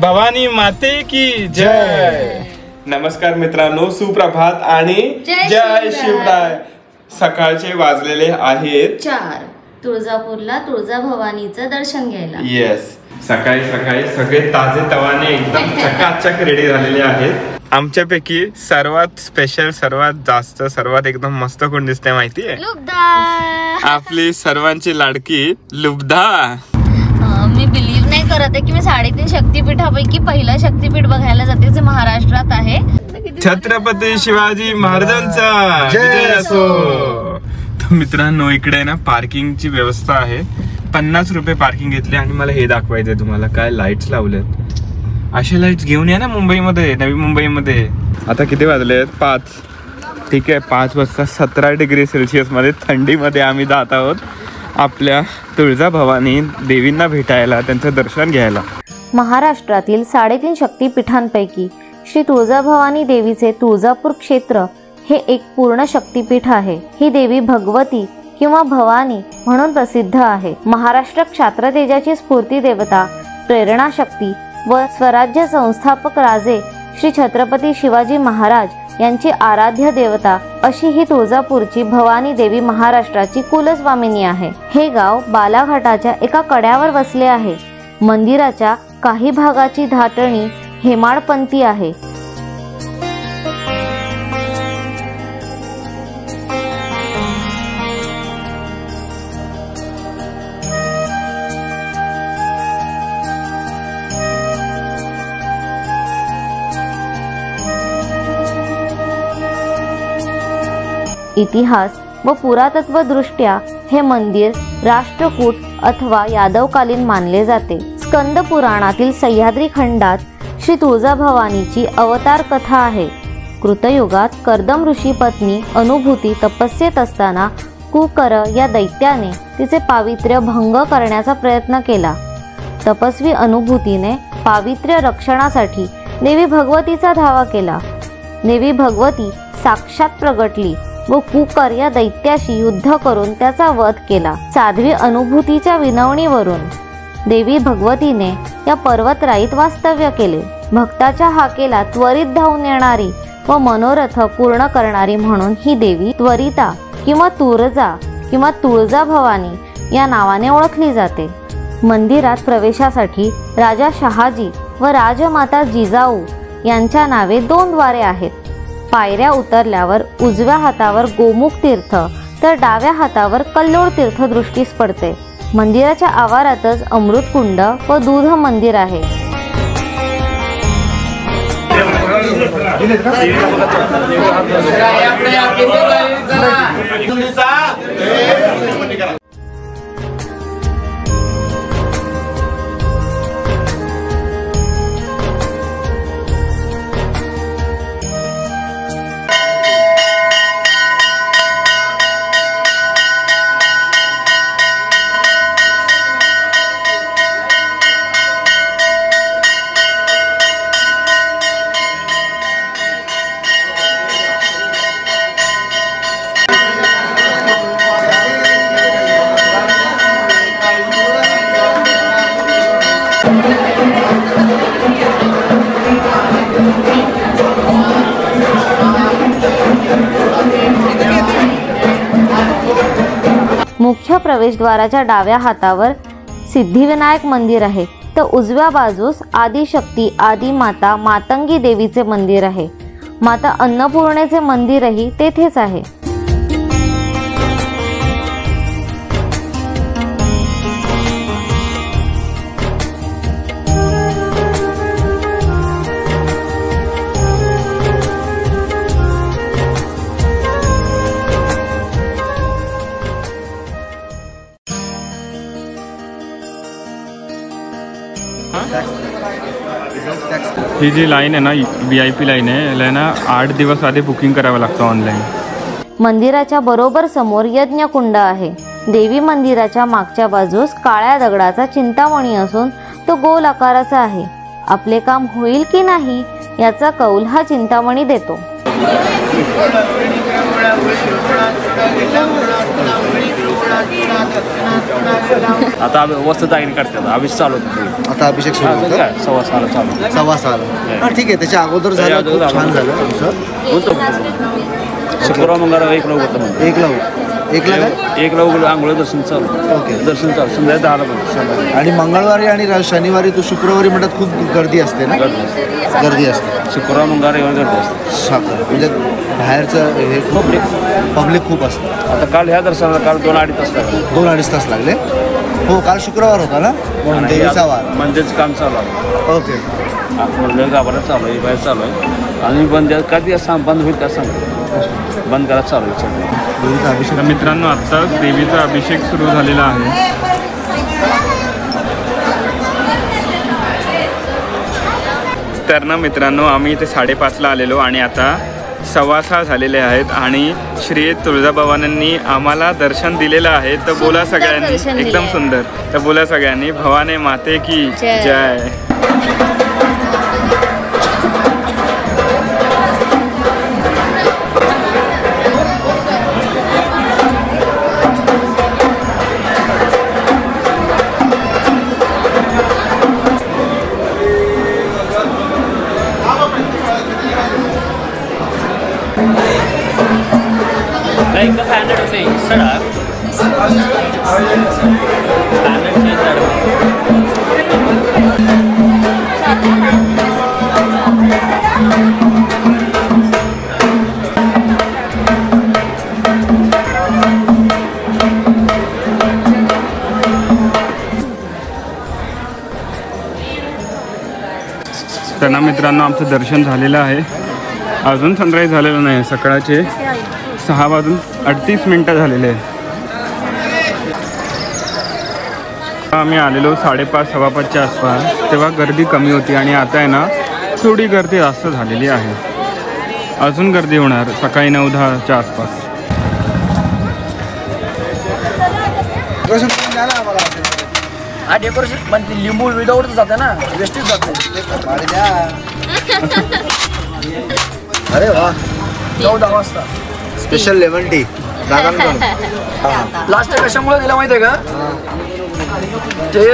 भवानी माते की जय। नमस्कार मित्रांनो, सुप्रभात आणि जय शिवराय। सकाळचे वाजलेले आहेत 4। तुळजापूरला तुळजाभवानीचं दर्शन घ्यायला। येस, सकाळी सकाळी सगळे ताजे तवाने एकदम चकाचक रेडी झालेले आहेत। आमच्यापैकी सर्वात स्पेशल, सर्वात जास्त, सर्वात एकदम मस्त कोण दिसते माहितीये? लुब्धा, आपली सर्वांची लाडकी लुब्धा। मी बिलीव्ह नाही करत आहे की मी 3.5 शक्तिपीठापैकी पहिलं शक्तिपीठ बघायला जाते जे महाराष्ट्रात आहे। छत्रपती शिवाजी महाराजांचा जय असो। तर मित्रांनो, इकडे ना पार्किंगची व्यवस्था आहे। 50 रुपये पार्किंग घेतले आणि मला हे दाखवायचंय तुम्हाला, काय लाईट्स लावलेत। असे लाईट्स घेऊन या ना मुंबईमध्ये, नवी मुंबईमध्ये। आता किती वाजले? 5। ठीक आहे, 5 वाजता 17 डिग्री सेल्सिअस मध्ये थंडीमध्ये आम्ही जात आहोत आपल्या तुळजाभवानी देवींना भेटायला, त्यांचं दर्शन घ्यायला। महाराष्ट्रातील 3.5 शक्तिपीठांपैकी श्री तुळजाभवानी देवीचे तुळजापूर क्षेत्र हे एक पूर्ण शक्तिपीठ आहे। ही देवी भगवती किंवा भवानी म्हणून प्रसिद्ध आहे। महाराष्ट्र क्षात्रतेजाची स्फूर्ती देवता, प्रेरणा शक्ती व स्वराज्य संस्थापक राजे श्री छत्रपती शिवाजी महाराज यांची आराध्य देवता अशी ही तुळजापूरची भवानी देवी महाराष्ट्राची कुलस्वामिनी आहे। हे गाव बालाघाटाच्या एका कड्यावर वसले आहे। मंदिराच्या काही भागाची धाटणी हेमाडपंथी आहे। इतिहास व पुरातत्व दृष्ट्या हे मंदिर राष्ट्रकूट अथवा यादवकालीन मानले जाते। स्कंद पुराणातील सह्याद्री खंडात श्री तुळजाभवानीची अवतार कथा आहे। कृतयुगात कर्दम ऋषी पत्नी अनुभूती तपस्येत असताना कुकर या दैत्याने तिचे पावित्र्य भंग करण्याचा प्रयत्न केला। तपस्वी अनुभूतीने पावित्र्य रक्षणासाठी देवी भगवतीचा धावा केला। देवी भगवती साक्षात प्रगटली व कुकर या दैत्याशी युद्ध करून त्याचा वध केला। साध्वी अनुभूतीच्या विनवणीवरून देवी भगवतीने या पर्वतराईत वास्तव्य केले। भक्ताच्या हाकेला त्वरित धावून येणारी व मनोरथ पूर्ण करणारी म्हणून ही देवी त्वरिता किंवा तुळजा किंवा तुळजाभवानी या नावाने ओळखली जाते। मंदिरात प्रवेशासाठी राजा शहाजी व राजमाता जिजाऊ यांच्या नावे 2 द्वारे आहेत। पायऱ्या उतरल्यावर उजव्या हातावर गोमुख तीर्थ तर डाव्या हातावर कल्लोळ तीर्थ दृष्टीस पडते। मंदिराच्या आवारातच अमृतकुंड व दूध मंदिर आहे। मुख्य प्रवेशद्वाराच्या डाव्या हातावर सिद्धिविनायक मंदिर आहे, तर उजव्या बाजूस आदिशक्ती आदिमाता मातंगी देवीचे मंदिर आहे। माता अन्नपूर्णेचे मंदिरही तेथेच आहे। ही जी लाईन आहे ना, VIP लाईन आहे, याला ना 8 दिवस आधी बुकिंग करावं लागतं ऑनलाईन। मंदिराच्या बरोबर समोर यज्ञकुंड आहे। देवी मंदिराच्या मागच्या बाजूस काळ्या दगडाचा चिंतामणी असून तो गोल आकाराचा आहे। आपले काम होईल की नाही याचा कौल हा चिंतामणी देतो। आता वस्तू दागिने काढतात. अभिषेक चालू होतं. आता अभिषेक सुरू होतं? 6:15 चालू. 6:15. ठीक आहे, त्याच्या अगोदर झालं, खूप छान झालं तुमचं. होतो शुक्रवार मंगळवार 1ला उघडतं म्हणजे 1ला काय 1ला उघड आंघोळ दर्शन चालू. ओके, दर्शन चालू संध्याकाळी 10ला पण. आणि मंगळवारी आणि शनिवारी तू शुक्रवारी म्हणतात खूप गर्दी असते ना? गर्दी असते. शुक्रवार मंगळवार गर्दी असते. म्हणजे बाहेरचं हे पब्लिक खूप असतं. आता काल ह्या दर्शनाला काल 2-2.5 तास लागले. 2-2.5 तास लागले. हो, काल शुक्रवार होता ना, म्हणून देवीचा वार. मंदिरचं काम चालू आहे. ओके, मंदिर गाभाऱ्यात चालू आहे, बाहेर चालू आहे. आणि बंद कधी बंद होईल का सांग, बंद करायला चालू आहे. देवीचा अभिषेक. तर मित्रांनो, आत्ता देवीचा अभिषेक सुरू झालेला आहे. तर ना मित्रांनो, आम्ही इथे 5:30ला आलेलो आणि आता 6:15 झालेले आहेत आणि श्री तुळजाभवानींनी आम्हाला दर्शन दिलेलं आहे. तर बोला सगळ्यांनी, एकदम सुंदर. तर बोला सगळ्यांनी, भवानी माते की जय. तर ना मित्रांनो, आमचं दर्शन झालेलं आहे. अजून सनराईज झालेलं नाही. सकाळचे 6:38 झालेले आहे. आम्ही आलेलो 5:30-5:15च्या आसपास, तेव्हा गर्दी कमी होती आणि आता आहे ना थोडी गर्दी जास्त झालेली आहे. अजून गर्दी होणार सकाळी 9-10च्या आसपास. हा डेकोरेशन पण लिंबू विदाऊट जाते ना, वेस्टेज जाते. अरे वा, 9-10 वाजता स्पेशल लेमन टी दादांकडून. लास्ट टाइम कशामुळे दिला माहिती आहे का? ते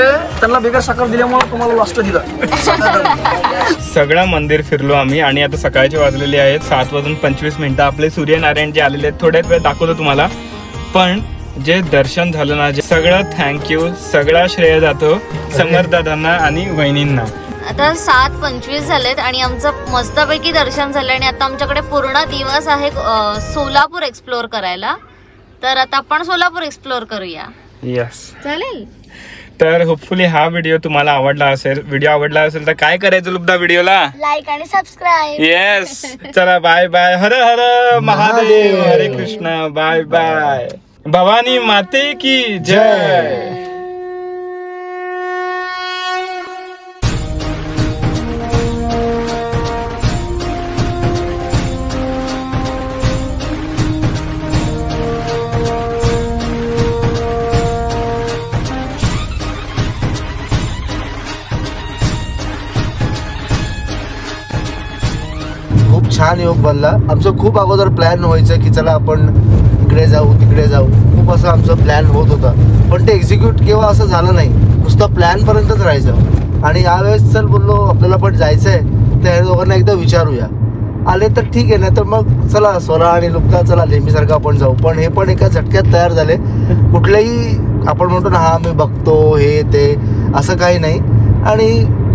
त्यांना बिगर साखर दिल्यामुळे तुम्हाला लास्ट दिला. सगळं मंदिर फिरलो आम्ही आणि आता सकाळचे वाजलेले आहेत 7:25. आपले सूर्यनारायण जे आलेले आहेत, थोड्याच वेळ दाखवतो तुम्हाला. पण जे दर्शन झालं ना, जे सगळं थँक्यू, सगळा श्रेय जातो समर्थदादांना आणि वहिनींना. आता 7:25 झालेत आणि आमचं मस्तपैकी दर्शन झालं आणि आता आमच्याकडे पूर्ण दिवस आहे सोलापूर एक्सप्लोर करायला. तर आता आपण सोलापूर एक्सप्लोर करूया. यस, चालेल. तर होपफुली हा व्हिडिओ तुम्हाला आवडला असेल. व्हिडिओ आवडला असेल तर काय करायचं लुब्धा, व्हिडिओला लाईक आणि सबस्क्राईब. येस, चला बाय बाय. हर हर महादेव, हरे कृष्ण. Bye bye. भवानी माते की जय. छान योग बनला. आमचं खूप अगोदर प्लॅन व्हायचं की चला आपण इकडे जाऊ तिकडे जाऊ, खूप असं आमचं प्लॅन होत होता. पण ते एक्झिक्यूट केव्हा असं झालं नाही, नुसतं प्लॅनपर्यंतच राहायचं. आणि यावेळेस चल बोललो आपल्याला पण जायचं आहे, तर ह्या दोघांना एकदा विचारूया. आले तर ठीक आहे, नाही तर मग चला सोला आणि लुप्ता चला नेहमीसारखं आपण जाऊ. पण हे पण एका झटक्यात तयार झाले. कुठलेही आपण म्हणतो ना हा मी बघतो हे ते, असं काही नाही. आणि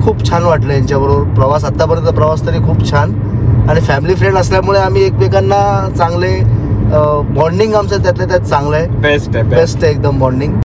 खूप छान वाटलं यांच्याबरोबर प्रवास. आत्तापर्यंत प्रवास तरी खूप छान. आणि फॅमिली फ्रेंड असल्यामुळे आम्ही एकमेकांना चांगले बॉन्डिंग आमचं त्यातल्या त्यात चांगलं आहे. बेस्ट आहे एकदम बॉन्डिंग.